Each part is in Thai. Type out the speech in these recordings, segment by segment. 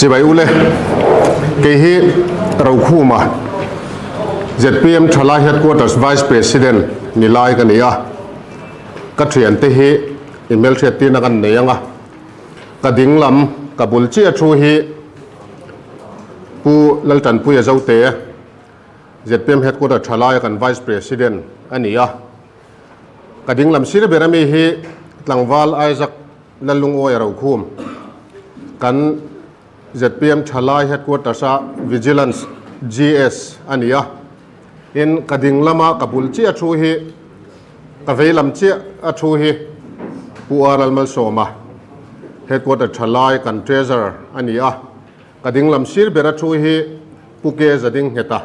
จิบายอุเลเกฮีเราคู่มา ZPM ทลาย Headquarters Vice President นิลายกันเนี่ยก็เถียนเตฮีอีเมลเชียตีนักันเนี่ยงะก็ดิ่งลำกับบุลเชียชูฮีผู้ลัลจันผู้ยาเจ้าเตะ ZPM Headquarters ทลายกัน Vice President อันนี้ก็ดิ่งลำสิระเบรมีฮีหลังวาลไอซักลัลลุงโอยเราคู่กัน ZPM ทลาย Headquarters Vigilance GS อันนี้in kading lama kabul chi a thu hi ka veilam chi a thu hi puaral mal soma headquarter thalai kan treasurer ania kading lam sir bera thu hi puke zading heta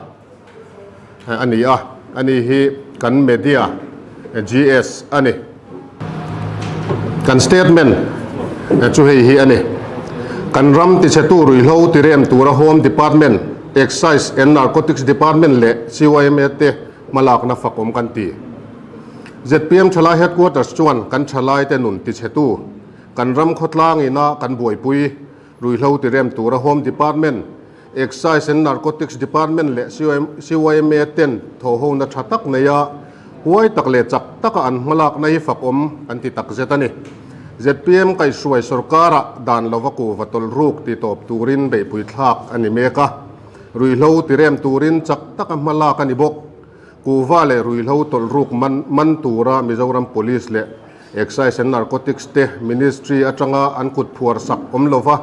ania ani hi kan media GS ani kan statement chu hi ani kan ram ti chetu rui hlo ti rem tura home department Excise and Narcotics Department le CYMT malak na fakom kanti ZPM thalai headquarters chuan kan thalai te nun ti chetu kan ram khotlang ina kan boipui ruihlo ti rem tura home department Excise and Narcotics Department le CYMT tho ho na thatak neya huai tak le chak taka an malak na hi fakom anti tak zetani ZPM kai suai sarkara dan lovaku vatol ruk ti top turin be pui thak ani meka ruihlo tirem turin chak tak mala kan ibok ku vale ruihlo tol ruk man tura Mizoram Police le Excise and Narcotics te Ministry atanga an kut phuar sak omlova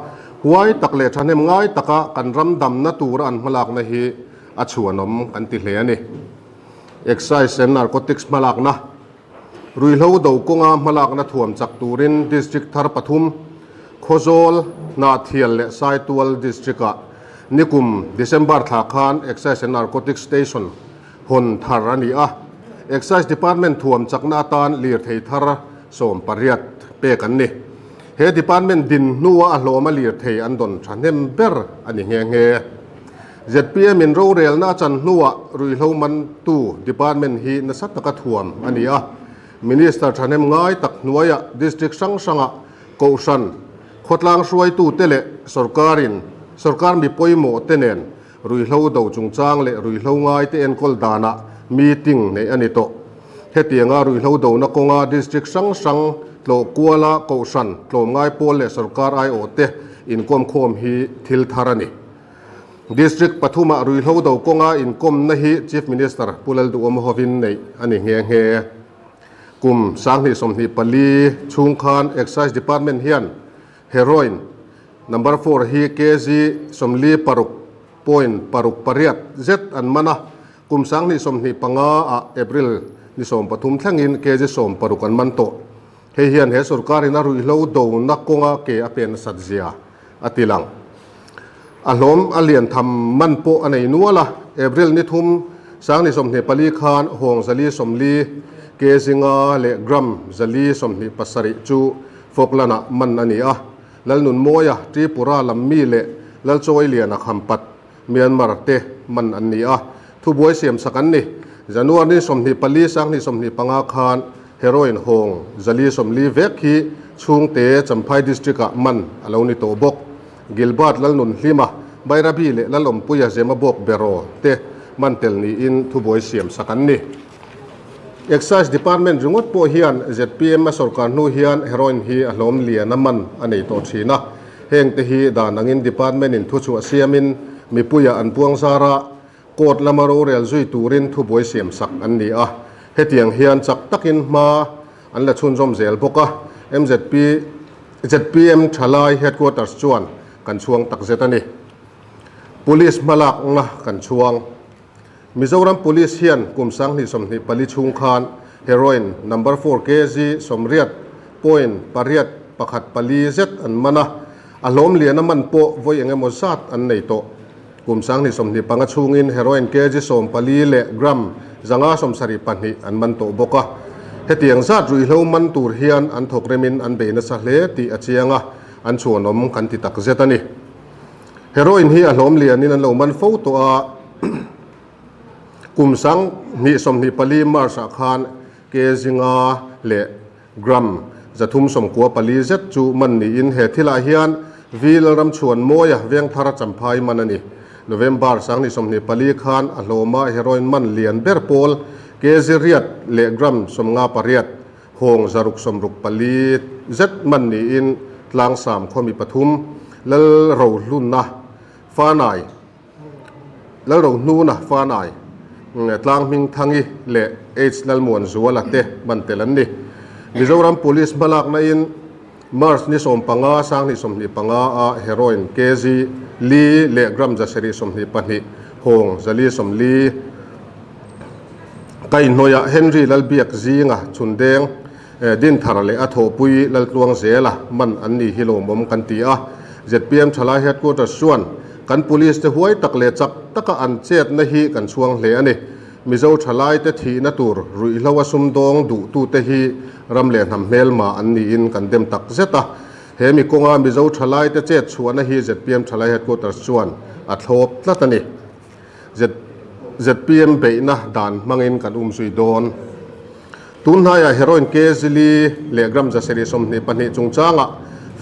huai tak le thanem ngai taka kan ram dam na tura an malak na hi achuanom kan ti hle ani Excise and Narcotics malak na ruihlo do konga malak na thuam chak turin district thar pathum khozol na thial le saitual district nikum December thakhan Excise and Narcotics Station hon tharania Excise Department thuam chakna tan lir thei thar som pariat pe kan ni he department din nuwa a hloma lir thei an don thanem ber ani nge ZPM in ro rel na chan nuwa ruihlo man tu department hi na sataka thuam ania minister thanem ngai tak nuaya district sanga kosan khotlang suai tu tele sarkar mi poimo tenen ruihlo do chungchang le ruihlo ngai te en kol dana meeting nei ani to hetianga ruihlo do na konga district sang tlo kuala kosan tlo ngai pol le sarkar ai ote inkom khom hi thil tharani district pathuma ruihlo do konga inkom na hi chief minister pulal du om hovin nei ani nge kum sangni somni pali chungkhan Excise Department hian heroin Number 4 hi KG somli paruk point paruk pariat Z an mana kumsang ni somni panga a April ni som pathum thlangin KG som paruk an manto he hian he sarkar ina ruihlo do na konga ke apen satzia atilang alom alian tham manpo anei nuala April ni thum sang ni somni pali khan hong zali somli KG nga le gram zali somni pasari chu foklana man ani a lal nun moya Tripura lammi le lal choi liana khampat Myanmar te man annia thu boi siam sakan ni January ni somni pali sang ni somni panga khan heroin hong zali somli vek hi chungte Champhai district a man aloni to bok Gilbert lal nun hlima Bairabi le lal ompuya zema bok bero te mantel ni in thu boi siam sakan ni Excise Department rungot po hian ZPM sarkar nu hian heroin hi alom liana man anei to thina heng te hi danangin department in thu chu asiamin mipuya an puang sara kot lamaro rel zui turin thu boi siam sak an ni a hetiang hian chak takin ma an la chun zom zel boka ZPM thalai headquarters chuan kan chuang tak zetani police malak nga kan chuang Mizoram Police hian kumsang ni somni pali chungkhan heroin number 4 KG somriat point pariat pakhat pali zet an mana alom liana man po voi engemaw zat an nei to kumsang ni somni panga chungin heroin KG som pali le gram zanga somsari panhi an man to boka hetiang zat ruihlo man tur hian an thokremin an beina sa hle ti achianga an chuanom kan ti tak zetani heroin hi alom lianin an lo man fo to a kumsang ni somni pali marsa khan kezinga le gram zathum som ko pali zet chu man ni in he thila hian วิลรัมชวนโมยเวียงทาราจัมพายมันนี่โนเวมบาร์สังนิสมนิปลีคานอโลมาเฮโรอินมันเลียนเบอร์โพลเกซิเรียดเลกรัมสมงาปเรียดหงจารุกสมรุกปลีเจ็ดมันนี่อินลางสามขมีปทุมแล้วเราลุ่นนะฟ้านายแล้วเรานูนะฟ้านายตลางมิงทังอีเละเอชนัลมวนจัวละเตบันเตลันนี่มิโซรัม police มาลักในอินมาร์สนิสมปังอาสังนิสมนิปังอาเฮโรอินเกซีลีเลกรัมจะเสรีสมนิปันนิหงจะลีสมลีไกโนยาเฮนรี่ลัลเบียกซีงะชุนเดงดินทาร์เลอโถปุยลัลตวงเซละมันอันนี้ฮิโลมมกันตีอะเจ็ดเปียมชลายเฮดกูจะส่วนกัน police จะหวยตักเลจักตักอันเจ็ดนะฮีกันช่วงเลอันนี้มิเจ้าชลายเตทีนัตูร์รุยลาวสุมดงดูตูเตฮีรำเลนทำเมลมาอันนี้อินกันเต็มตักเซตาเฮมิกงามิเจ้าชลายเตเจ็ดชวนนะฮีเจ็ดเปียมชลายเฮดกูจะส่วนอัดโลบละตันนี่เจ็ดเปียมเบยนะดานมังอินกันสุยโดนตุนหายเฮโรอินเกซิลีเลกรัมจะเสริสมนิปันนิจงจ้างะ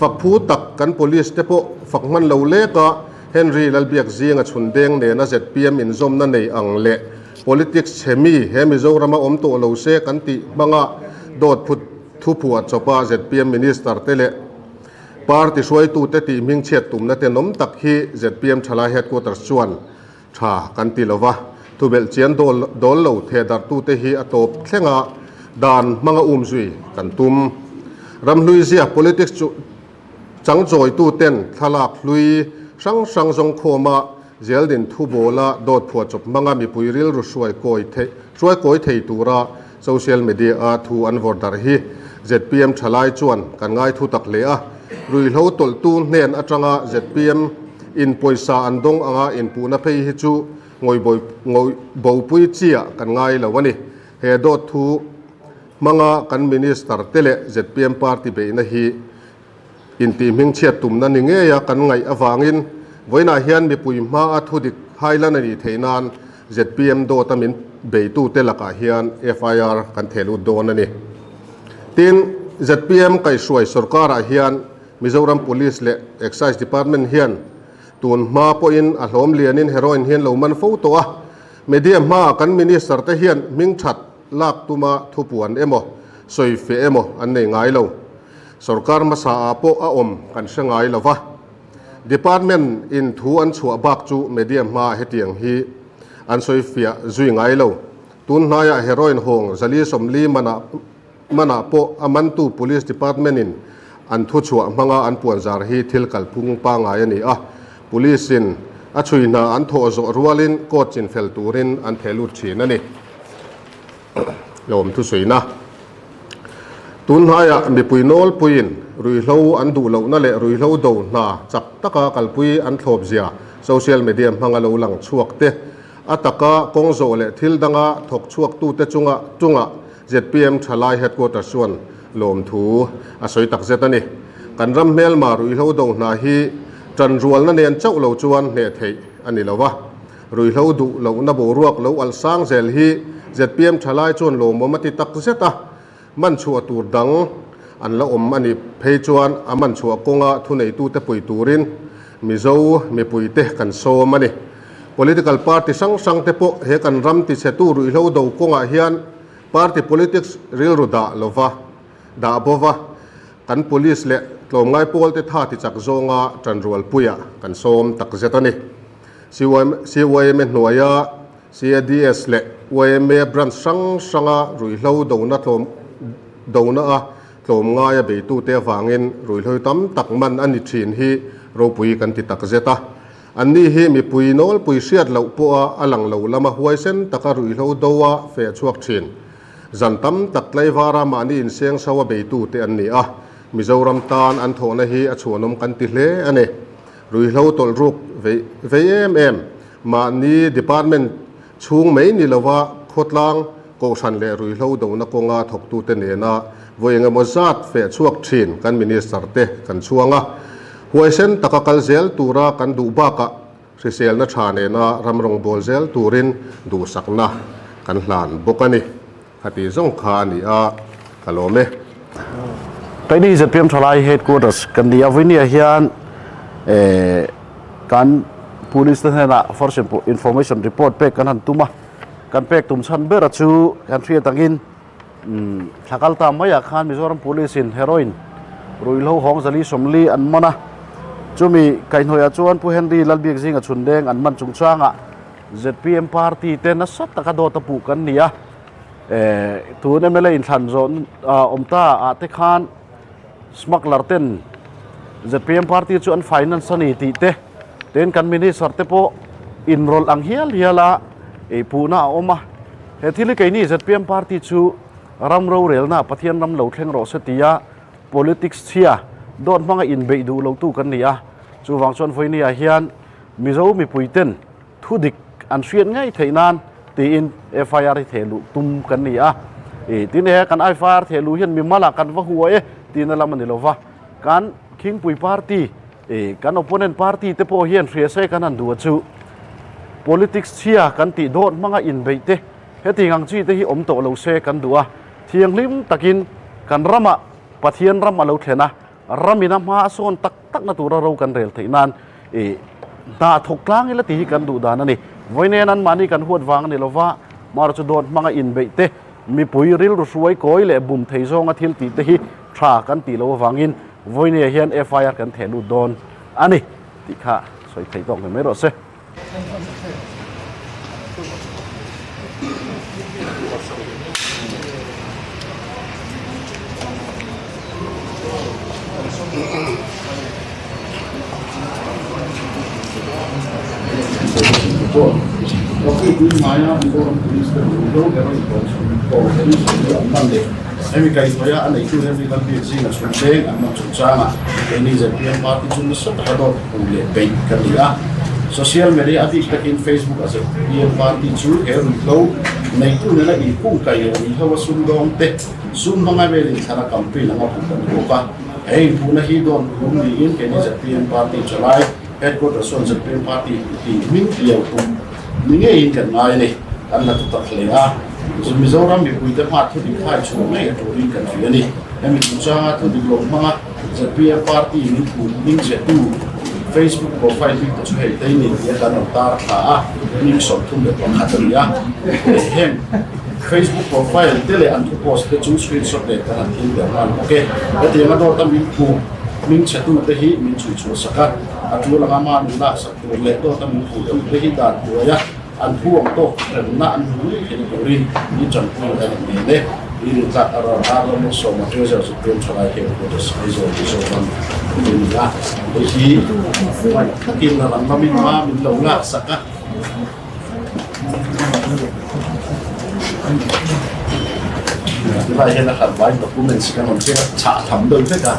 ฝักผู้ตักกัน police เตโปฝักมันเลวเล็กะเฮนรี่ลัลเบียกซีงะชุนเดงเนนะเจ็ดเปียมอินซอมนั่นในอังเล่ politics เชมีเฮมิโซรามาอมโตเลวเซกันติบังะโดดพุททุผัวจบาเจ็ดเปียมมินิสเตอร์เตเลปาร์ติช่วยตูเตติมิงเชียตุมนะเตนมตักฮีเจ็ดเปียมชลายเฮดกูตรส่วนชากันติลวะทุเบลเจียนโดลเลวเทดัรตูเตฮีอตบเทงะดานมังอุมซุยกันตุมรำลุยเสีย politics จังจอยตูเต้นทลากลุยสังจงโคมาเจลดินทุโบลาโดดผัวจบมังมีปุยริลรุช่วยโกยเทตูระโซเชียลมีเดียทูอันวอร์ดาร์ฮีเจ็ดปีเอ็มชลายจวนกันง่ายทุตักเลียรุยเล่าตลตูเนียนอัจฉริยะเจ็ดปีเอ็มอินปอยซาอันดงอ่างอินปูนับเพย์ฮิจูงอยบอยปุยเจียกันง่ายแล้ววันนี้เฮดอทูมังกันมินิสเตอร์เตเลเจ็ดปีเอ็มปาร์ตี้เบย์นะฮีอินทีมิงเชียตุมนั่นนี่เงี้ยกันไงอวางินวันน่าเฮียนมีปุยมาอัทุดิกไฮลันนี่เทนานเจ็ดปีเอ็มโดตามินเบย์ตูเตลกาเฮียน FIR กันเทลุดโดนนั่นนี่ทีนเจ็ดปีเอ็มไก่ช่วยสุรการเฮียนมิโซรัม police และ excise department เฮียนตูนมาปอินอารมณ์เลียนินเฮโรอินเฮียนเหล่ามันฟูตัวเมเดียมากันมินิสเตอร์เตเฮียนมิงชัดลากตุมาทุปวนเอโมสวยเฟเอโมอันนี้ง่ายเลวสุรการมาสาปออมกันเชง่ายเลวะ department อินทูอันชัวบักจูเมเดียมาเฮตียงฮีอันสวยเฟียจุยง่ายเลวตุนนายเฮโรอินหงจะลีสมลีมันปอมันตู police department อินอันทุชัวมังอันปวนจาร์ฮีทิลกัลพุงปางายนี่police อินช่วยนาอันโทโซรัวลินโกจินเฟลตูรินอันเทลุชีนั่นนี่โยมทุสวยนะตุนหายมีปุยโนลปุยนรุยเล่าอันดูเล่านั่นแหละรุยเล่าดูน่าจับตะกากัลปุยอันทบเสียโซเชียลมีเดียมังเล่าหลังช่วงเตะอัตกากงโซเลทิลดังถกช่วงตู้เตจุงะ7 PM ชลายเฮดกูตรส่วนลมทูสวยตักเซตันนี่กันรำเมลมารุยเล่าดูน่าฮีจันรัวนั่นเองเจ้าเล่าจวนเนเทอันนี้แล้ววะรุยเล่าดูเล่านับรวกเล่าอัลซังเซลฮี7 PM ชลายจวนลมมันติตักเซตามันชัวตูดังอันละอมอันนี้เพจวนมันชัวกงะทุนไอตูเตปุยตูรินมิโซมีปุยเตกันโซมันนี่ political party สังเตปเฮกันรำติเซตูรุยเล่าดูกงะเฮียน party politics ริลรุดาลวะดาบวะกัน police เละลมง่ายโพลเตท่าติจักโซงะจันรัวปุยกันโซมตักเซตันนี่CYM หน่วย CADS เละ YM บรันสังรุยเล่าดูนัดลมดูนะลมง่ายเบตูเตฟังอินรุยเล่าตั้มตักมันอันนี้ชินฮีเราปุยกันติตักเซตาอันนี้ฮีมีปุยโนลปุยเสียดเหล่าปัวอลังเหล่าละมาหวยเส้นตะการุยเล่าดัวเฟชวกชินจันตั้มตักไลวารามานี่อินเสียงสาวเบตูเตอันนี้มิโซรัมตานอันโทนะฮีอชวนมกันติเลอันนี้รุยเล่าตลรุกVMMมานี่ department ช่วงไม่นี่ละว่าโคตรลังก็ฉันเลยรุยเล่าดูนักงาถกตูเตเนนะวัยงามจัดเฟชวกชินกันมินิสเตอร์เตกันช่วงหวยเส้นตะกัลเซลตูรากันดูบักสิเซลนัชาเนนะรำรงบอลเซลตูรินดูสักนะกันหลานบุกันนี่ฮัติซงขานี่ฮัลโหลเม ไปนี่จะเพียมทลายเฮดกูดัสกันดีอาวินีเฮียน การ police นะ for example information report เป็กกันหันตุมาการเป็กตุมชันเบรจูการเทียตังอินถ้ากัลตามไม่อยากขันมิโซรัม police in heroin รุยโลห้องสลีสมลีอันมันนะจูมีไก่หน่วยจวนผู้เฮนรี่ลัลเบียกซิงชุนแดงอันมันจุงช่างอ่ะ ZPM party เต้นนัสตะกระโดดตะปูกันเนี่ยทูนเมลอินทันโซนอมตาอาเตคานสมักลาร์เต้น ZPM party ชวนไฟนันสนิติเต้นกันมินิสอร์เตโปอินโรลอังเฮียละปูน่าอมมาเหตุที่ลิกนี่ ZPM party ชูรำเราเรลน่ะปะเทียนรำเราเข่งโรสติยา politics เชียโดนมังอินเบยดูเราตู้กันเนี่ยชูวังชวนไฟนี่เฮียนมิโซมีปุยเต้นทุดิกอันเชียนง่ายเท่านั้นตีอิน FIR เทลุตุ้มกันเนี่ยทีนี้กัน FIR เทลุเฮียนมีมาละกันว่าหัวทีนั่นละมันนี่เราว่ากันคิงปุยพาร์ตี้กัน opponent party เตโปเฮียนเสียเซกันนั่นดูชู politics เชียกันตีโดนมังอินเบยเตเฮติงังจีเตฮิอมโตเราเซกันดูเทียงลิมตะกินกันรำมาปะเทียนรำมาเราเถนะรำมีน้ำมาโซนตักนาตัวเรากันเร็วเท่านั้นตาถกกลางนี่ละตีกันดูดานั่นนี่ไว้ในนั้นมานี่กันหวดวางนี่เราว่ามาเราจะโดนมังอินเบเตมีปุ๋ยริลรวยก้อยเลยบุ่มเทซองอาทิตย์ตีเตฮิทรากันตีเราวางอินไว้ในเฮียน FIR กันเทลูโดนอันนี้ที่ข้าสวยไทยต้องไม่รอดเซ่เราคือคุยมาอย่างนี้ก็ต้องคุยกันดูแล้วก็ต้องคุยกันนั่นเองไอ้มีใครตัวอย่างอันไหนคือเรื่องการเบียดสิ่งสุดเด่นอันนั้นจุดจ้างอ่ะไอ้นี่จะเปลี่ยนพาร์ทจุดนี้สุดท้ายต้องคุยไปกันดีอ่ะโซเชียลมีเดียอาทิตย์กินเฟซบุ๊กอาจจะเปลี่ยนพาร์ทจุดเอรุ่นเราในตัวนั้นอีกคู่กันอย่างนี้เขาว่าซุ่มดองเตะซุ่มบางอย่างเป็นสารคดีแล้วก็พูดกันดูกันไอ้ผู้นั้นที่โดนกลุ่มนี้แค่นี้จะเปลี่ยนพาร์ทจุดไรเอ็ดก็จะส่วนจะเปลี่ยนพาร์ทที่มิ่งเดียวตุ้มนี่ไงอินกันมาเนี่ยอันนั้นตุตักเลยอ่ะส่วนมิโซรัมมีคุยแต่พาร์ทที่ข้าช่วงนี้ตัวนี้กันอยู่นี่แล้วมีผู้ชายที่ดีลงมาจะเปลี่ยนพาร์ทมีคุยมิ่งจะดู Facebook โปรไฟล์ที่จะช่วยได้เนี่ยยันการอัตราค่ามิ่งสดทุ่มเด็ดของขัดเลยอ่ะเห็น Facebook โปรไฟล์ที่เลยอันที่โพสต์จะชูสกรีนช็อตเด็ดกันที่เดียวกันโอเคแล้วที่มาโดนตั้งมิ่งคุยมิ่งจะดูได้ที่มิ่งช่วยช่วยสักการอันที่เรามาดูน่าสักตัวเล็กโดนตั้งมิ่งคุยได้ที่ด่านตัวยะอันพ่วงโตเรื่องนั้นเห็นตัวรินนี่จันทร์อะไรนี่เนี่ยนี่จัดอะไรเราสมมติว่าจะเป็นชายเกี่ยวกับสายโซ่ที่โซ่กันนี่นะโดยที่ถ้ากินแล้วมันมีมามีหลงอ่ะสักอ่ะที่เราเห็นนะครับไว้กับผู้เป็นสิ่งของที่ฉะทำโดยด้วยกัน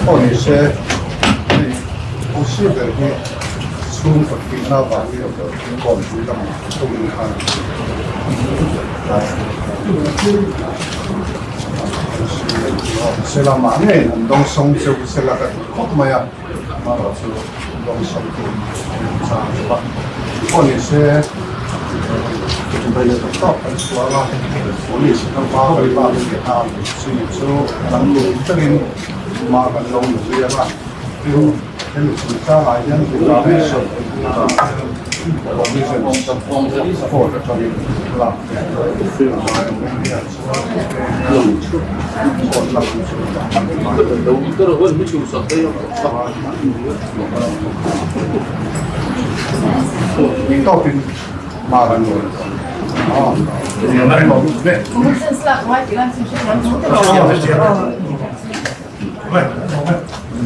或者是不是的呢，出口听到吧，有的广州的嘛，都能看。是啦嘛，因为很多松就是那个国嘛呀，嘛老是东松的，啥是吧？或者是。到很多了，我也是刚发回发给他，所以说咱们这边马跟龙有这样啦，就跟你出下来这样子，我们是，我们是或者这里啦，是嘛，我们也是，或者你到底马跟龙。哦，有来老路对。我们这是那我还给他进去，我们从这个。喂，我们。